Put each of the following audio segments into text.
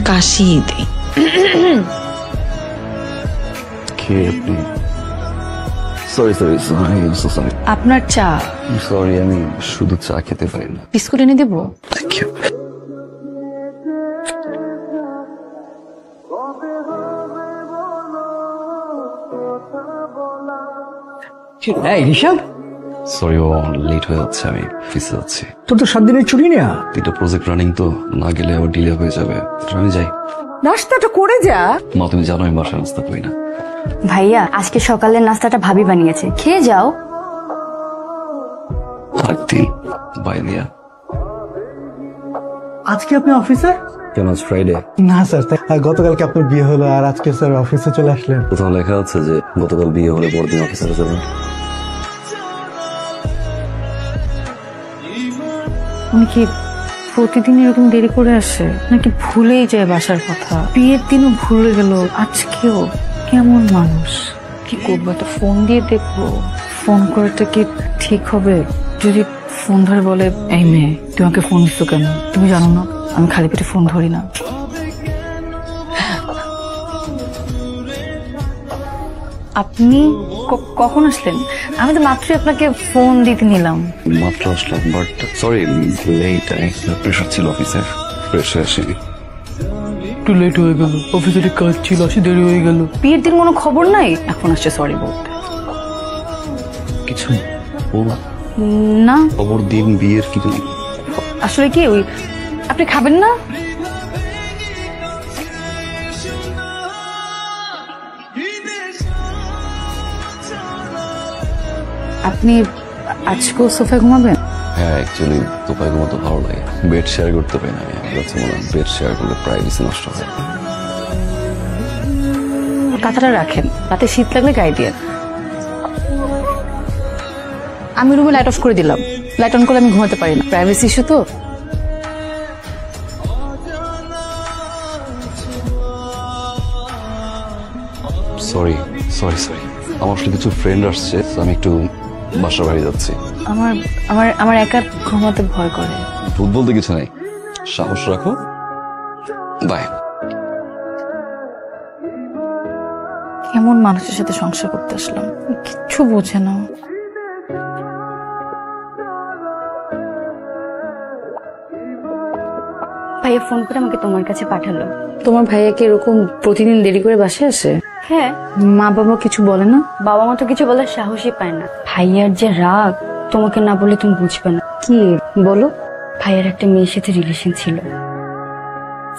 কাশি দিই। আপনার চা। সরি, আমি শুধু চা খেতে পারি না। বিস্কুট এনে দেবো? সরি, ও লেট হয়ে যাচ্ছে, আমি অফিসে যাচ্ছি। তোর তো 7 দিনের ছুটি নেয়া। এটা প্রজেক্ট রানিং তো, না গেলে আবার ডিলে হয়ে যাবে। আমি যাই। নাস্তাটা করে যা। মা, তুমি জানো আমি বাসায় নাস্তা করি না। ভাইয়া, আজকে সকালের নাস্তাটা ভাবি বানিয়েছে, খেয়ে যাও। বাই দিয়া। আজকে আপনি অফিসে? কেন, আজ ফ্রাইডে? না স্যার, গতকালকে আপনার বিয়ে হলো আর আজকে স্যার অফিসে চলে আসলেন। কোথাও লেখা আছে যে গতকাল বিয়ে হলে পরের দিন অফিসে যাবেন? উনি কি প্রতিদিন এরকম দেরি করে আসে, নাকি ভুলেই যায় বাসার কথা? বিয়ের দিনও ভুলে গেল, আজকেও। কেমন মানুষ! কি করবো, একটা ফোন দিয়ে দেখবো। ফোন করাটা কি ঠিক হবে? যদি ফোন ধরে বলে, এই মেয়ে তুই আমাকে ফোন দিচ্ছ কেন? তুমি জানো না আমি খালি পেটে ফোন ধরি না। আপনি কখন আসলেন? আমি তো মাত্রই আপনাকে ফোন দিতে নিলাম। মাত্র আসলাম, বাট সরি লেট, প্রেশার ছিল অফিসের, ফ্রেশ হয়ে আসিনি। একটু লেট হয়ে গেল, অফিসের কাজ ছিল, আসি দেরি হয়ে গেল। বিয়ের দিন কোনো খবর নাই, এখন আসছে সরি বলতে। কিছু বল না, খবর দিন বিয়ের কিছু। আসলে কি ওই, আপনি খাবেন না? আপনি আজকেও সোফায় ঘুমাবেন? হ্যাঁ, অ্যাকচুয়ালি সোফায় ঘুমাতে ভালো লাগে, বেড শেয়ার করতে পারি না। আমি কাছে মনে হয় বেড শেয়ার করলে প্রাইভেসি নষ্ট হয়। কাঁথাটা রাখেন, রাতে শীত লাগলে গায়ে দিয়ে। আমি রুমে লাইট অফ করে দিলাম, লাইট অন করলে আমি ঘুমাতে পারি না, প্রাইভেসি ইস্যু তো। সরি সরি সরি, আমার আসলে কিছু ফ্রেন্ড আসছে, আমি একটু বাসার বাড়ি যাচ্ছি। আমার আমার আমার একা ঘুমাতে ভয় করে। ভূত বলতে কিছু নাই, সাহস রাখো। বাই। কেমন মানুষের সাথে সংসার করতে আসলাম, কিচ্ছু বোঝে না। ভাইয়া ফোন করে আমাকে তোমার কাছে পাঠালো। তোমার ভাইয়া কি এরকম প্রতিদিন দেরি করে বাসায় আসে? হ্যাঁ। মা বাবা কিছু বলে না? বাবা মা তো কিছু বলার সাহসই পায় না। ভাইয়ার যে রাগ, তোমাকে না বলে তুমি বুঝবে না। কি বলো? ভাইয়ার একটা মেয়ের সাথে রিলেশন ছিল,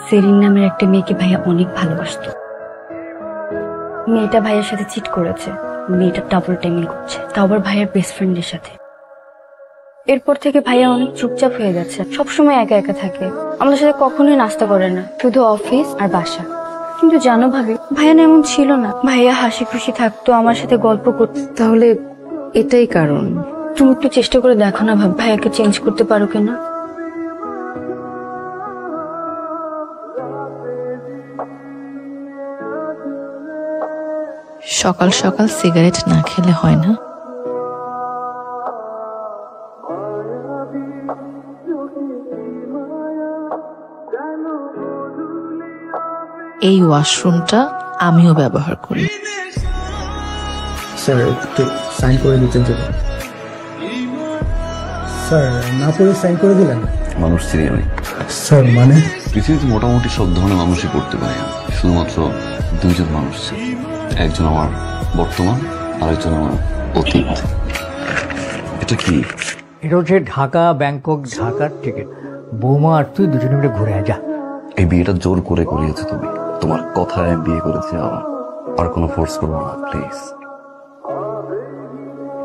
সেরিন নামের একটা মেয়েকে ভাইয়া অনেক ভালোবাসতো। মেয়েটা ভাইয়ের সাথে চিট করেছে, মেয়েটা ডাবল টাইমিং করছে, তাও আবার ভাইয়ার বেস্ট ফ্রেন্ডের সাথে। এরপর থেকে ভাইয়া অনেক চুপচাপ হয়ে গেছে, সবসময় একা একা থাকে, আমাদের সাথে কখনোই নাস্তা করে না, শুধু অফিস আর বাসা। কিন্তু জানো ভাবি, ভাইয়া না এমন ছিল না, ভাইয়া হাসি খুশি থাকতো, আমার সাথে গল্প করতো। তাহলে এটাই কারণ। তুমি একটু চেষ্টা করে দেখো না ভাবি, ভাইয়াকে চেঞ্জ করতে পারো কিনা। সকাল সকাল সিগারেট না খেলে হয় না। এই ওয়াশরুমটা আমিও ব্যবহার করি। স্যার একটু সাইন করে দিতেন তো। স্যার না পড়ে সাইন করে দিলেন? মানুষ চিনি আমি স্যার। মানে পৃথিবীতে মোটামুটি সব ধরনের মানুষই পড়তে পারে, শুধুমাত্র দুইজন মানুষ ছিল, একজন আমার বর্তমান, আরেকজন আমার অতীত। এটা কি? এটা হচ্ছে ঢাকা ব্যাংকক ঢাকার টিকিট। বৌমা আর তুই দুজনে মিলে ঘুরে যা। এই বিয়েটা জোর করে করিয়েছো তুমি, তোমার কথায় বিয়ে করেছি, আর কোনো ফোর্স করবো না প্লিজ।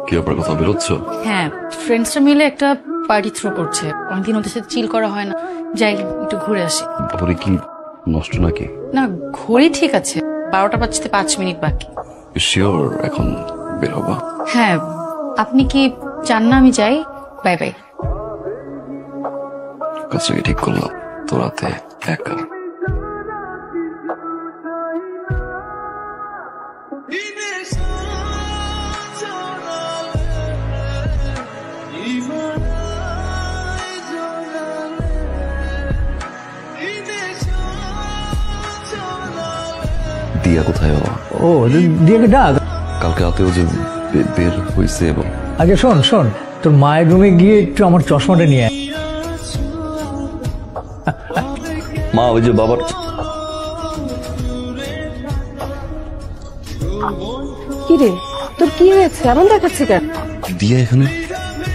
কি ব্যাপার, কথা বেরোচ্ছ? হ্যাঁ, ফ্রেন্ডসরা মিলে একটা পার্টি থ্রো করছে, অনেকদিন ওদের সাথে চিল করা হয় না, যাই একটু ঘুরে আসি। তারপরে কি নষ্ট নাকি? না, ঘড়ি ঠিক আছে, 12টা বাজতে 5 মিনিট বাকি। শিওর এখন বের হবা? হ্যাঁ, আপনি কি চান না আমি যাই? Bye bye. কাজটাকে ঠিক করলাম, তো রাতে একা। দিয়া কোথায় বাবা? ও দিয়াকে ডাক। কালকে রাতেও যে বের হয়েছে এবং আচ্ছা শোন শোন, তোর মায়ের রুমে গিয়ে একটু আমার চশমাটা নিয়ে আয়। মা ওই যে বাবার কি রে, তোর কি হয়েছে? এমন দেখাচ্ছে কেন? দিয়া এখানে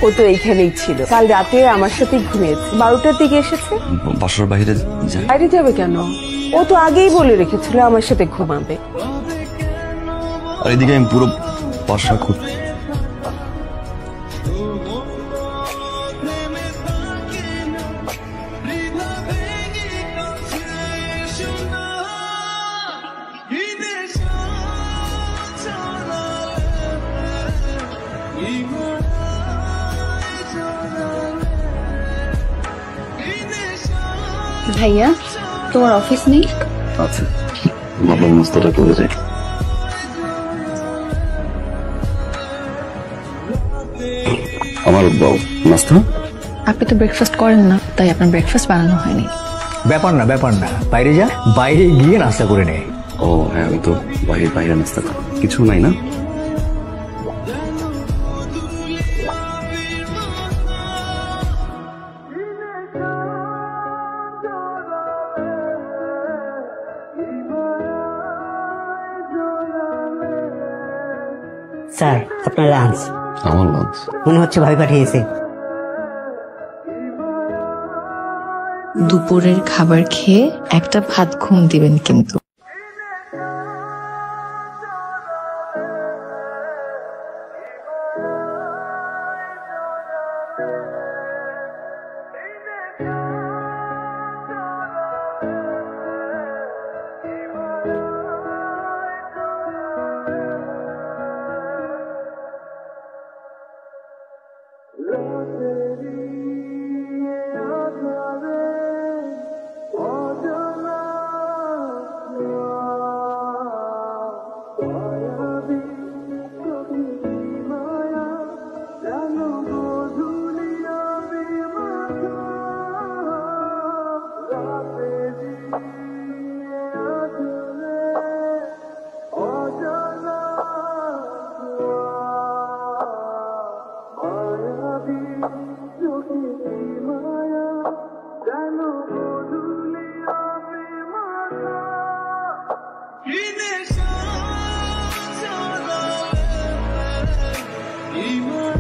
ও তো এইখানেই ছিল, কাল রাতে আমার সাথে ঘুমিয়েছে, 12টার দিকে এসেছে। বাসার বাইরে যায়। বাইরে যাবে কেন? ও তো আগেই বলে রেখেছিল আমার সাথে ঘুমাবে। আর এদিকে আমি পুরো বাসা খুব ভাইয়া, তোমার অফিস নেই? আছে, বাবার নাস্তাটা করে যায়। আমার বাবু নাস্তা? আপনি তো ব্রেকফাস্ট করেন না, তাই আপনার ব্রেকফাস্ট বানানো হয়নি। ব্যাপার না ব্যাপার না, বাইরে যা, বাইরে গিয়ে নাস্তা করে নে। ও হ্যাঁ, আমি তো বাইরে বাইরে নাস্তা খাই। কিছু নাই না? স্যার আপনার লাঞ্চ। আমার লাঞ্চ? মনে হচ্ছে ভাই পাঠিয়েছে। দুপুরের খাবার খেয়ে একটা ভাত ঘুম দিবেন কিন্তু।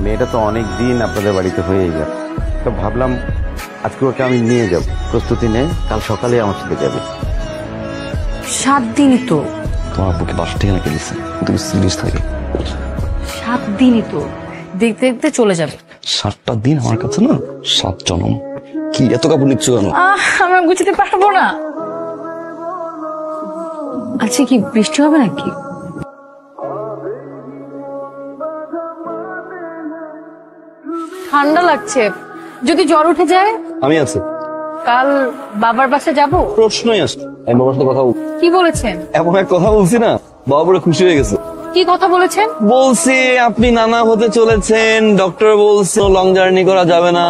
মেয়েটা তো অনেক দিন আপনাদের বাড়িতে হয়ে গেল, তো ভাবলাম আজকে ওকে আমি নিয়ে যাব। প্রস্তুতি নেই, কাল সকালে আমার সাথে যাবে। 7 দিনই তো। তোমার বুকে বাসা ঠিকানা কে দিচ্ছে? তুমি সিরিয়াস থাকে। 7 দিনই তো, দেখতে দেখতে চলে যাবে। 7টা দিন আমার কাছে না 7 জন্ম। কি এত কাপড় নিচ্ছ কেন? আমরা গুছাতে পারবো না। আচ্ছা, কি বৃষ্টি হবে নাকি? ঠান্ডা লাগছে, যদি জ্বর উঠে যায়? আমি আছি। কাল বাবার বাসা যাব? প্রশ্নই আসছে। আমি বাবার সাথে কথা বলছি। কি বলেছেন? এমন এক কথা বলছি না, বাবা পুরো খুশি হয়ে গেছে। কি কথা বলেছেন? বলছি আপনি নানা হতে চলেছেন, ডক্টর বলছে লং জার্নি করা যাবে না।